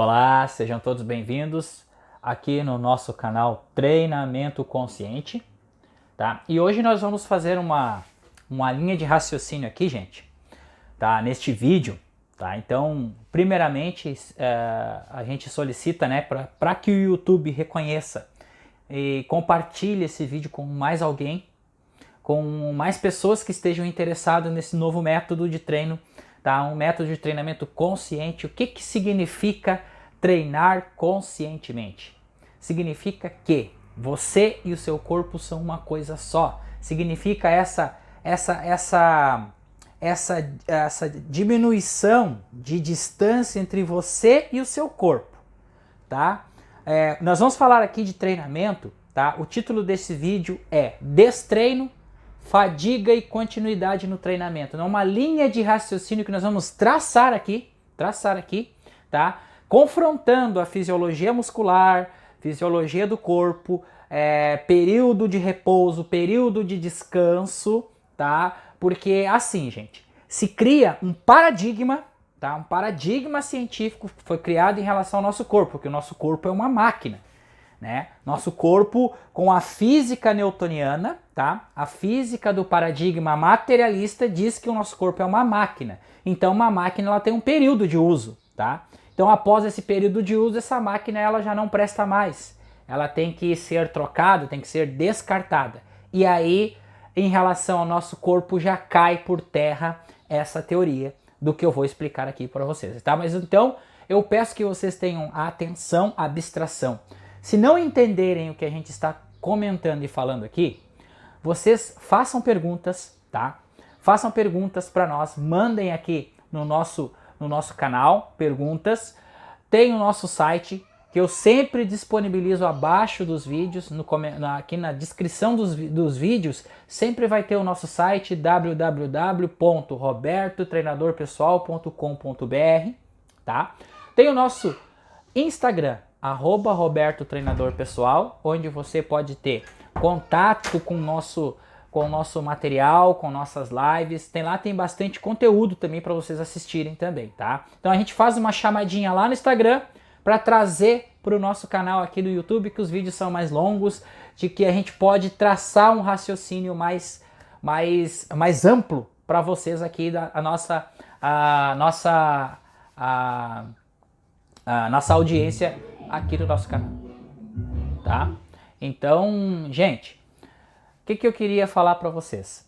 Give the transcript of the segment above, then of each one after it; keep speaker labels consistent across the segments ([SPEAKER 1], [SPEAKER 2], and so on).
[SPEAKER 1] Olá, sejam todos bem-vindos aqui no nosso canal Treinamento Consciente, tá? E hoje nós vamos fazer uma linha de raciocínio aqui, gente, tá? Neste vídeo, tá? Então, primeiramente, a gente solicita, né, para que o YouTube reconheça e compartilhe esse vídeo com mais alguém, com mais pessoas que estejam interessadas nesse novo método de treino, tá? Um método de treinamento consciente. O que significa treinar conscientemente? Significa que você e o seu corpo são uma coisa só. Significa essa diminuição de distância entre você e o seu corpo, tá? Nós vamos falar aqui de treinamento, tá? O título desse vídeo é Destreino, Fadiga e Continuidade no Treinamento. É uma linha de raciocínio que nós vamos traçar aqui, tá? Confrontando a fisiologia muscular, fisiologia do corpo, período de repouso, período de descanso, tá? Porque assim, gente, se cria um paradigma, tá? Um paradigma científico que foi criado em relação ao nosso corpo, porque o nosso corpo é uma máquina, né? Nosso corpo, com a física newtoniana, tá? A física do paradigma materialista diz que o nosso corpo é uma máquina. Então, uma máquina ela tem um período de uso, tá? Então, após esse período de uso, essa máquina ela já não presta mais. Ela tem que ser trocada, tem que ser descartada. E aí, em relação ao nosso corpo, já cai por terra essa teoria do que eu vou explicar aqui para vocês, tá? Mas então, eu peço que vocês tenham atenção, abstração. Se não entenderem o que a gente está comentando e falando aqui, vocês façam perguntas, tá? Façam perguntas para nós, mandem aqui no nosso canal perguntas. Tem o nosso site, que eu sempre disponibilizo abaixo dos vídeos, aqui na descrição dos vídeos, sempre vai ter o nosso site www.robertotreinadorpessoal.com.br, tá? Tem o nosso Instagram, @RobertoTreinadorPessoal, onde você pode ter contato com o nosso material, com nossas lives. Tem bastante conteúdo também para vocês assistirem também, tá? Então a gente faz uma chamadinha lá no Instagram para trazer para o nosso canal aqui do YouTube, que os vídeos são mais longos, de que a gente pode traçar um raciocínio mais amplo para vocês aqui a nossa audiência aqui do nosso canal, tá? Então, gente, o que eu queria falar para vocês?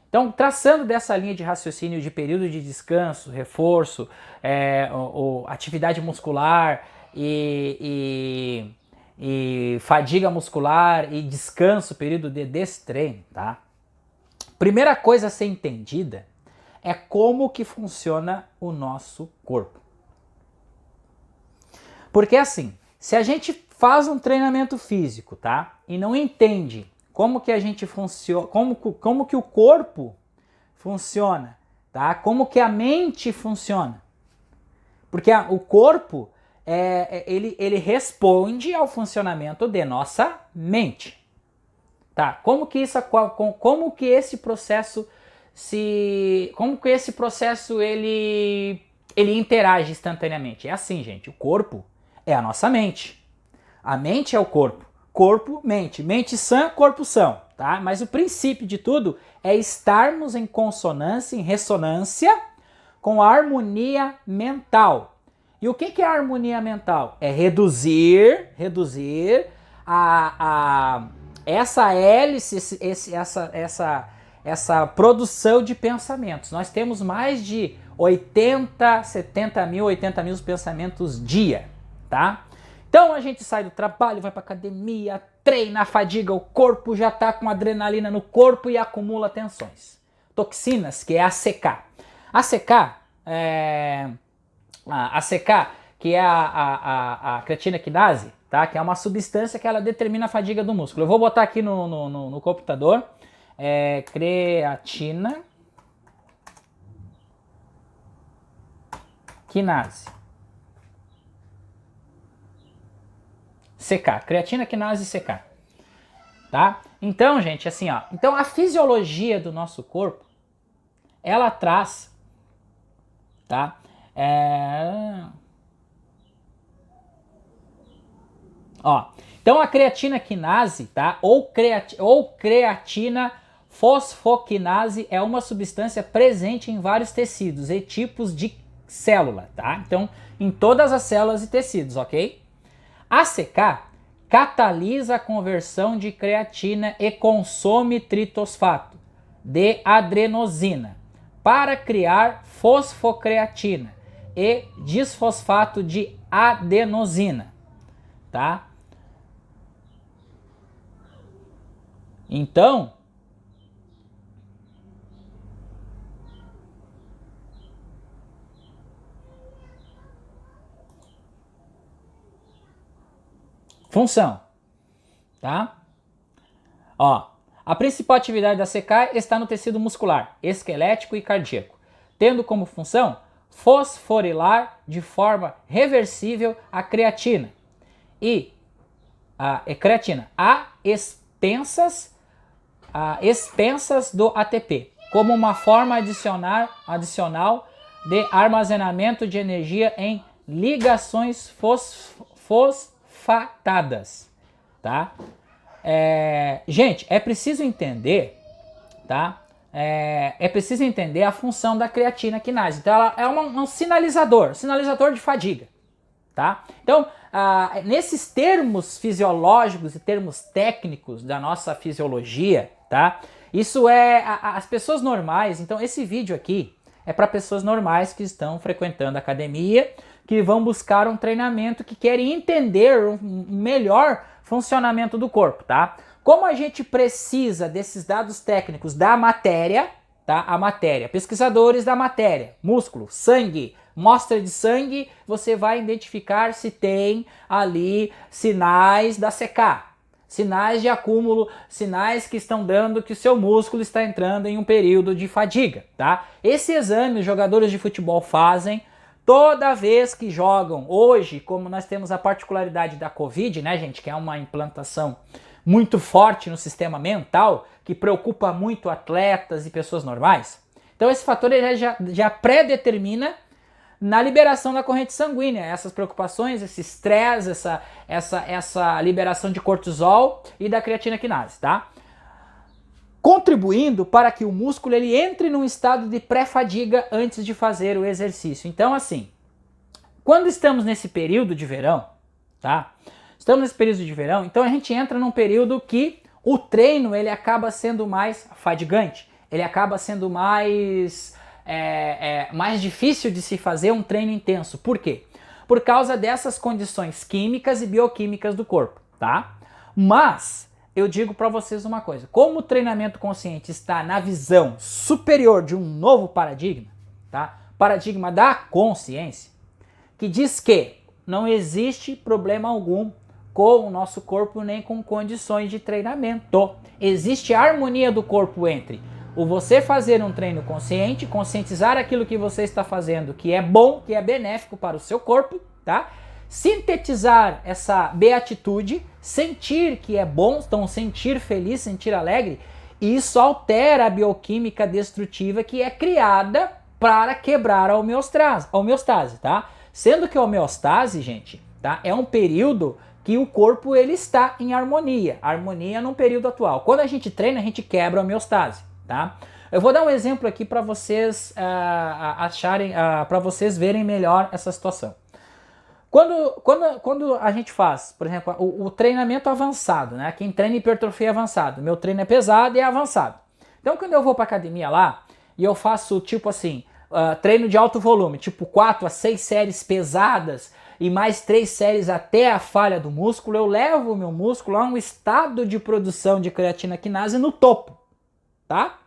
[SPEAKER 1] Então, traçando dessa linha de raciocínio de período de descanso, reforço, atividade muscular e fadiga muscular e descanso, período de destreino, tá? Primeira coisa a ser entendida é como que funciona o nosso corpo. Porque assim, se a gente faz um treinamento físico, tá? E não entende como que a gente funciona, como que o corpo funciona, tá? Como que a mente funciona. Porque o corpo, ele responde ao funcionamento de nossa mente. Tá? Como que esse processo ele interage instantaneamente? É assim, gente, o corpo é a nossa mente. A mente é o corpo. Corpo, mente. Mente sã, corpo são, tá? Mas o princípio de tudo é estarmos em consonância, em ressonância com a harmonia mental. E o que é a harmonia mental? É reduzir essa hélice, essa produção de pensamentos. Nós temos mais de 80 mil pensamentos dia, tá? Então a gente sai do trabalho, vai para academia, treina, fadiga, o corpo já está com adrenalina no corpo e acumula tensões. Toxinas, que é ACK. ACK, que é a creatina quinase, tá? Que é uma substância que ela determina a fadiga do músculo. Eu vou botar aqui no computador, creatina quinase. CK, creatina quinase CK, tá? Então, gente, assim, ó, então a fisiologia do nosso corpo, ela traz, tá? Ó, então a creatina quinase, tá? Ou creatina fosfoquinase é uma substância presente em vários tecidos e tipos de célula, tá? Então, em todas as células e tecidos, ok? ACK catalisa a conversão de creatina e consome tritosfato de adenosina para criar fosfocreatina e disfosfato de adenosina, tá? Então, função, tá? Ó, a principal atividade da CK está no tecido muscular, esquelético e cardíaco, tendo como função fosforilar de forma reversível a creatina e a expensas do ATP, como uma forma adicional de armazenamento de energia em ligações fosfatadas, tá? Gente, é preciso entender, tá? É preciso entender a função da creatina quinase. Então ela é um sinalizador de fadiga, tá? Então, nesses termos fisiológicos e termos técnicos da nossa fisiologia, tá? Isso é as pessoas normais. Então esse vídeo aqui é para pessoas normais que estão frequentando a academia, que vão buscar um treinamento, que querem entender um melhor funcionamento do corpo, tá? Como a gente precisa desses dados técnicos da matéria, tá? A matéria, pesquisadores da matéria, músculo, sangue, mostra de sangue, você vai identificar se tem ali sinais da CK, sinais de acúmulo, sinais que estão dando que o seu músculo está entrando em um período de fadiga, tá? Esse exame os jogadores de futebol fazem toda vez que jogam. Hoje, como nós temos a particularidade da Covid, né, gente, que é uma implantação muito forte no sistema mental, que preocupa muito atletas e pessoas normais. Então esse fator ele já pré-determina na liberação da corrente sanguínea essas preocupações, esse estresse, essa liberação de cortisol e da creatina quinase, tá? Contribuindo para que o músculo ele entre num estado de pré-fadiga antes de fazer o exercício. Então, assim, quando estamos nesse período de verão, tá? Estamos nesse período de verão, então a gente entra num período que o treino ele acaba sendo mais fadigante, ele acaba sendo mais difícil de se fazer um treino intenso. Por quê? Por causa dessas condições químicas e bioquímicas do corpo, tá? Mas eu digo para vocês uma coisa, como o treinamento consciente está na visão superior de um novo paradigma, tá? Paradigma da consciência, que diz que não existe problema algum com o nosso corpo nem com condições de treinamento. Existe harmonia do corpo entre o você fazer um treino consciente, conscientizar aquilo que você está fazendo, que é bom, que é benéfico para o seu corpo, tá? Sintetizar essa beatitude, sentir que é bom, então sentir feliz, sentir alegre, e isso altera a bioquímica destrutiva que é criada para quebrar a homeostase, tá? Sendo que a homeostase, gente, tá? É um período que o corpo ele está em harmonia no período atual. Quando a gente treina, a gente quebra a homeostase, tá? Eu vou dar um exemplo aqui para vocês para vocês verem melhor essa situação. Quando a gente faz, por exemplo, o treinamento avançado, né? Quem treina hipertrofia avançado, meu treino é pesado e é avançado. Então quando eu vou para academia lá e eu faço tipo assim, treino de alto volume, tipo 4 a 6 séries pesadas e mais 3 séries até a falha do músculo, eu levo o meu músculo a um estado de produção de creatina quinase no topo, tá?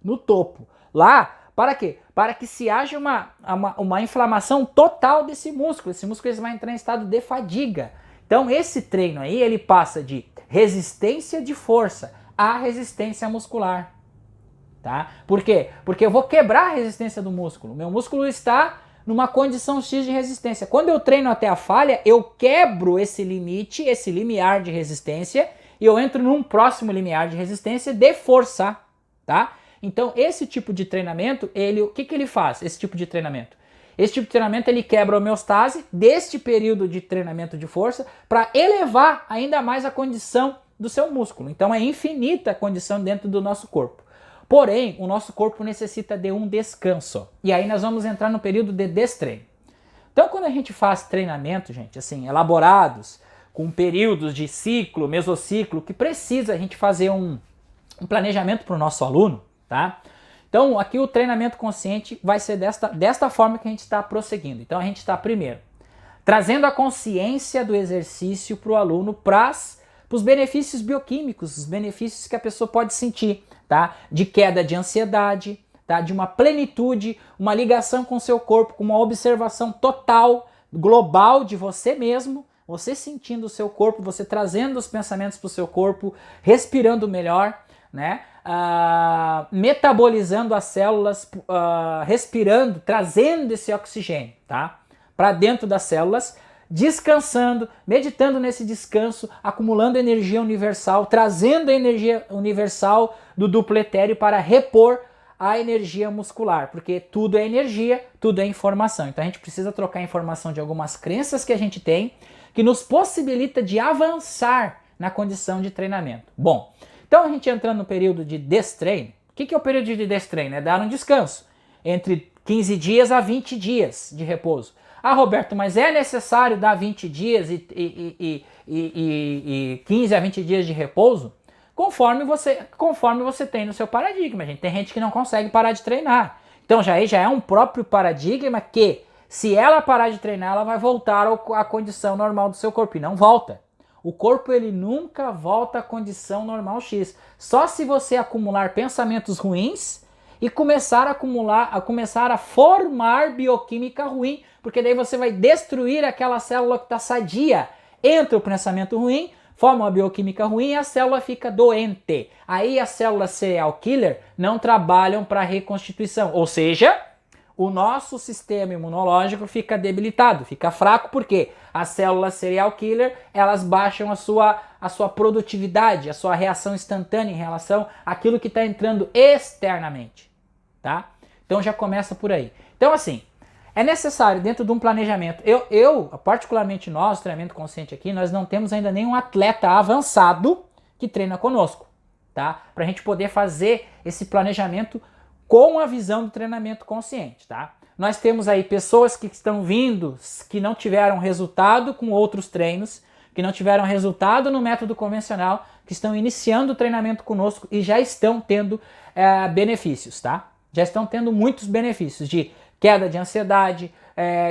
[SPEAKER 1] No topo. Lá, para quê? Para que se haja uma inflamação total desse músculo. Esse músculo vai entrar em estado de fadiga. Então esse treino aí, ele passa de resistência de força a resistência muscular. Tá? Por quê? Porque eu vou quebrar a resistência do músculo. Meu músculo está numa condição X de resistência. Quando eu treino até a falha, eu quebro esse limite, esse limiar de resistência, e eu entro num próximo limiar de resistência de força, tá? Então, esse tipo de treinamento, o que ele faz, esse tipo de treinamento? Esse tipo de treinamento ele quebra a homeostase deste período de treinamento de força para elevar ainda mais a condição do seu músculo. Então é infinita a condição dentro do nosso corpo. Porém, o nosso corpo necessita de um descanso. E aí nós vamos entrar no período de destreino. Então quando a gente faz treinamento, gente, assim, elaborados, com períodos de ciclo, mesociclo, que precisa a gente fazer um planejamento para o nosso aluno, tá? Então aqui o treinamento consciente vai ser desta forma que a gente está prosseguindo. Então a gente está primeiro trazendo a consciência do exercício para o aluno para os benefícios bioquímicos, os benefícios que a pessoa pode sentir, tá? De queda de ansiedade, tá? De uma plenitude, uma ligação com o seu corpo, com uma observação total, global de você mesmo, você sentindo o seu corpo, você trazendo os pensamentos para o seu corpo, respirando melhor, né? Metabolizando as células, respirando, trazendo esse oxigênio, tá? Para dentro das células, descansando, meditando nesse descanso, acumulando energia universal, trazendo a energia universal do duplo etéreo para repor a energia muscular, porque tudo é energia, tudo é informação. Então a gente precisa trocar informação de algumas crenças que a gente tem, que nos possibilita de avançar na condição de treinamento. Bom, então a gente entrando no período de destreino. O que é o período de destreino? É dar um descanso entre 15 dias a 20 dias de repouso. Ah, Roberto, mas é necessário dar 20 dias e 15 a 20 dias de repouso? Conforme você tem no seu paradigma, gente. Tem gente que não consegue parar de treinar. Então já é um próprio paradigma que, se ela parar de treinar, ela vai voltar à condição normal do seu corpo. E não volta. O corpo ele nunca volta à condição normal X. Só se você acumular pensamentos ruins e começar a formar bioquímica ruim, porque daí você vai destruir aquela célula que está sadia. Entra o pensamento ruim, forma uma bioquímica ruim e a célula fica doente. Aí as células serial killer não trabalham para reconstituição, ou seja, o nosso sistema imunológico fica debilitado, fica fraco, porque as células serial killer, elas baixam a sua produtividade, a sua reação instantânea em relação àquilo que está entrando externamente, tá? Então já começa por aí. Então assim, é necessário dentro de um planejamento, particularmente nós, treinamento consciente aqui, nós não temos ainda nenhum atleta avançado que treina conosco, tá? Pra gente poder fazer esse planejamento com a visão do treinamento consciente, tá? Nós temos aí pessoas que estão vindo, que não tiveram resultado com outros treinos, que não tiveram resultado no método convencional, que estão iniciando o treinamento conosco e já estão tendo benefícios, tá? Já estão tendo muitos benefícios de queda de ansiedade,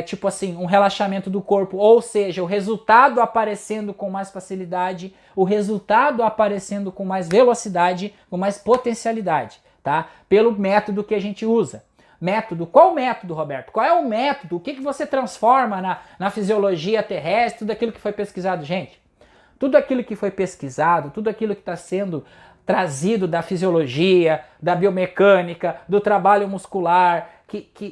[SPEAKER 1] tipo assim, um relaxamento do corpo, ou seja, o resultado aparecendo com mais facilidade, o resultado aparecendo com mais velocidade, com mais potencialidade. Tá? Pelo método que a gente usa. Método, qual método, Roberto? Qual é o método? O que você transforma na fisiologia terrestre, tudo aquilo que foi pesquisado? Gente, tudo aquilo que foi pesquisado, tudo aquilo que está sendo trazido da fisiologia, da biomecânica, do trabalho muscular, que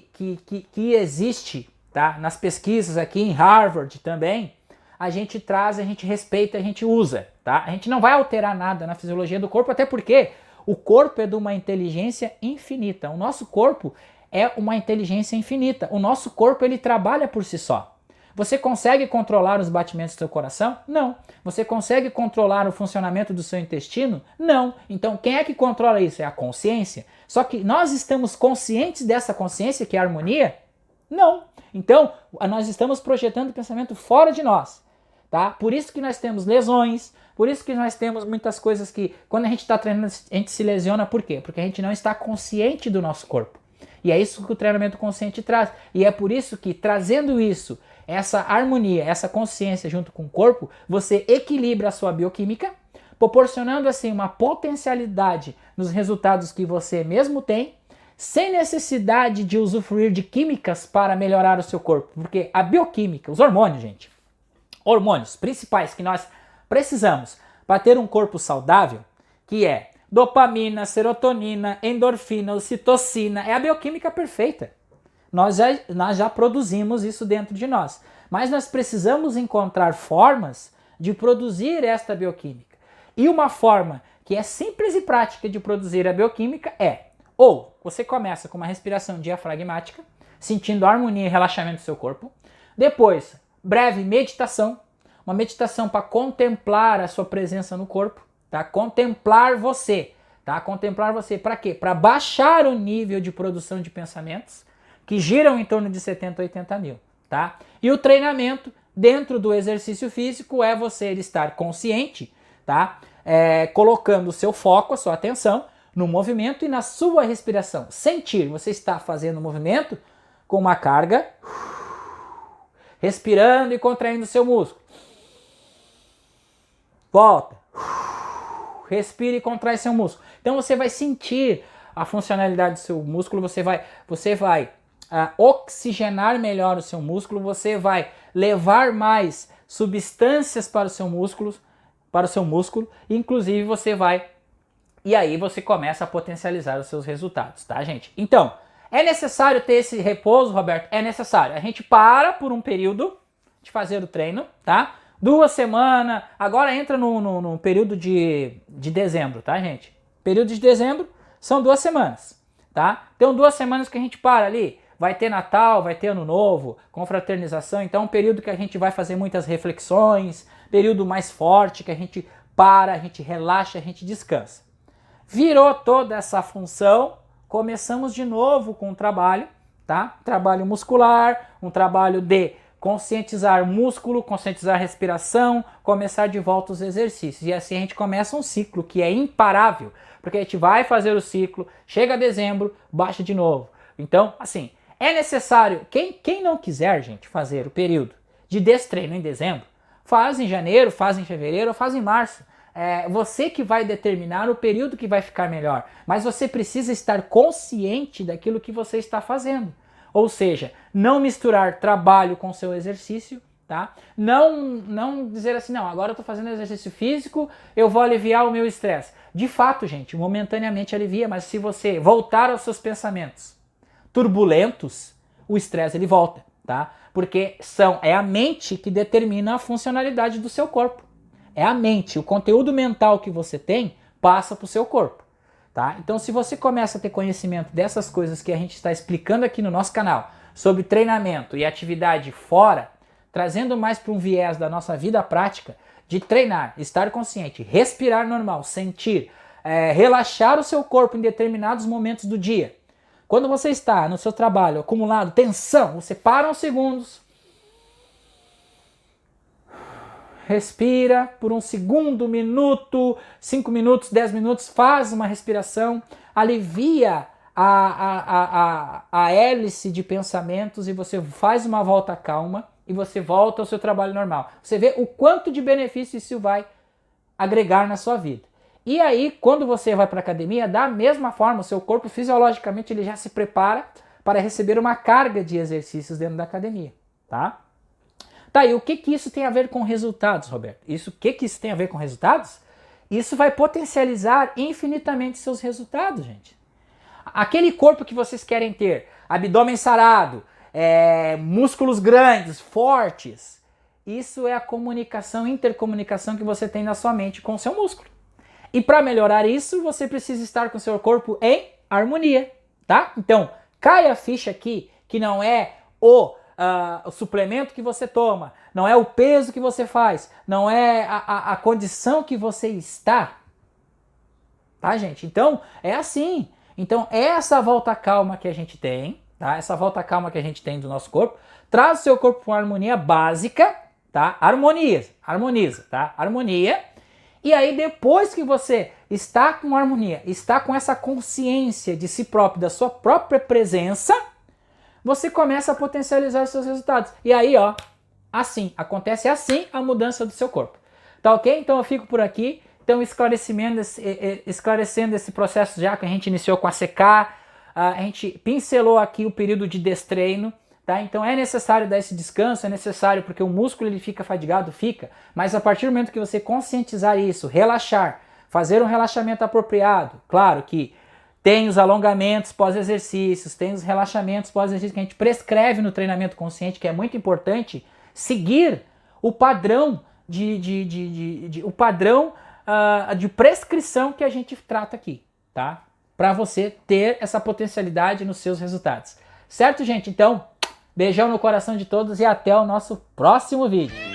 [SPEAKER 1] existe, tá? Nas pesquisas aqui em Harvard também, a gente traz, a gente respeita, a gente usa. Tá? A gente não vai alterar nada na fisiologia do corpo, até porque o corpo é de uma inteligência infinita. O nosso corpo é uma inteligência infinita. O nosso corpo ele trabalha por si só. Você consegue controlar os batimentos do seu coração? Não. Você consegue controlar o funcionamento do seu intestino? Não. Então quem é que controla isso? É a consciência. Só que nós estamos conscientes dessa consciência que é a harmonia? Não. Então nós estamos projetando o pensamento fora de nós. Tá? Por isso que nós temos lesões, por isso que nós temos muitas coisas que, quando a gente está treinando, a gente se lesiona. Por quê? Porque a gente não está consciente do nosso corpo. E é isso que o treinamento consciente traz. E é por isso que, trazendo isso, essa harmonia, essa consciência junto com o corpo, você equilibra a sua bioquímica, proporcionando assim uma potencialidade nos resultados que você mesmo tem, sem necessidade de usufruir de químicas para melhorar o seu corpo. Porque a bioquímica, os hormônios, gente, hormônios principais que nós precisamos para ter um corpo saudável, que é dopamina, serotonina, endorfina, ocitocina, é a bioquímica perfeita. Nós já produzimos isso dentro de nós, mas nós precisamos encontrar formas de produzir esta bioquímica. E uma forma que é simples e prática de produzir a bioquímica é, ou você começa com uma respiração diafragmática, sentindo a harmonia e relaxamento do seu corpo. Depois, breve meditação, uma meditação para contemplar a sua presença no corpo, tá? Contemplar você, tá? Contemplar você para quê? Para baixar o nível de produção de pensamentos, que giram em torno de 70 a 80 mil, tá? E o treinamento dentro do exercício físico é você estar consciente, tá? Colocando o seu foco, a sua atenção no movimento e na sua respiração. Sentir, você está fazendo o movimento com uma carga, respirando e contraindo o seu músculo. Volta. Respira e contrai seu músculo. Então você vai sentir a funcionalidade do seu músculo, você vai oxigenar melhor o seu músculo, você vai levar mais substâncias para o seu músculo, inclusive você vai, e aí você começa a potencializar os seus resultados, tá, gente? Então, é necessário ter esse repouso, Roberto? É necessário. A gente para por um período de fazer o treino, tá? 2 semanas, agora entra no período de dezembro, tá, gente? Período de dezembro são 2 semanas, tá? Então 2 semanas que a gente para ali. Vai ter Natal, vai ter Ano Novo, confraternização, então é um período que a gente vai fazer muitas reflexões, período mais forte, que a gente para, a gente relaxa, a gente descansa. Virou toda essa função, começamos de novo com o trabalho, tá? Trabalho muscular, um trabalho de conscientizar músculo, conscientizar respiração, começar de volta os exercícios. E assim a gente começa um ciclo que é imparável, porque a gente vai fazer o ciclo, chega dezembro, baixa de novo. Então, assim, é necessário, quem não quiser, gente, fazer o período de destreino em dezembro, faz em janeiro, faz em fevereiro ou faz em março. Você que vai determinar o período que vai ficar melhor, mas você precisa estar consciente daquilo que você está fazendo. Ou seja, não misturar trabalho com seu exercício, tá? Não dizer assim, não, agora eu estou fazendo exercício físico, eu vou aliviar o meu estresse. De fato, gente, momentaneamente alivia, mas se você voltar aos seus pensamentos turbulentos, o estresse ele volta, tá? Porque é a mente que determina a funcionalidade do seu corpo. É a mente, o conteúdo mental que você tem passa para o seu corpo, tá? Então se você começa a ter conhecimento dessas coisas que a gente está explicando aqui no nosso canal, sobre treinamento e atividade fora, trazendo mais para um viés da nossa vida prática, de treinar, estar consciente, respirar normal, sentir, relaxar o seu corpo em determinados momentos do dia. Quando você está no seu trabalho acumulado tensão, você para uns segundos, respira por um segundo, minuto, 5 minutos, 10 minutos, faz uma respiração, alivia a hélice de pensamentos e você faz uma volta calma e você volta ao seu trabalho normal. Você vê o quanto de benefício isso vai agregar na sua vida. E aí, quando você vai para a academia, da mesma forma, o seu corpo fisiologicamente ele já se prepara para receber uma carga de exercícios dentro da academia, tá? Tá, e o que isso tem a ver com resultados, Roberto? O que isso tem a ver com resultados? Isso vai potencializar infinitamente seus resultados, gente. Aquele corpo que vocês querem ter, abdômen sarado, músculos grandes, fortes, isso é a comunicação, intercomunicação que você tem na sua mente com o seu músculo. E para melhorar isso, você precisa estar com o seu corpo em harmonia, tá? Então, cai a ficha aqui que não é o suplemento que você toma, não é o peso que você faz, não é a condição que você está, tá, gente? Então, é assim. Então, essa volta calma que a gente tem, tá? Essa volta calma que a gente tem do nosso corpo, traz o seu corpo com harmonia básica, tá? Harmoniza, tá? Harmonia. E aí, depois que você está com harmonia, está com essa consciência de si próprio, da sua própria presença, você começa a potencializar os seus resultados. E aí, ó, acontece assim a mudança do seu corpo. Tá ok? Então eu fico por aqui. Então, esclarecendo esse processo já que a gente iniciou com a CK, a gente pincelou aqui o período de destreino. Tá? Então é necessário dar esse descanso, é necessário porque o músculo ele fica fadigado, mas a partir do momento que você conscientizar isso, relaxar, fazer um relaxamento apropriado, claro que tem os alongamentos pós-exercícios, tem os relaxamentos pós-exercícios que a gente prescreve no treinamento consciente, que é muito importante, seguir o padrão de prescrição que a gente trata aqui, tá? Para você ter essa potencialidade nos seus resultados. Certo, gente? Então, beijão no coração de todos e até o nosso próximo vídeo.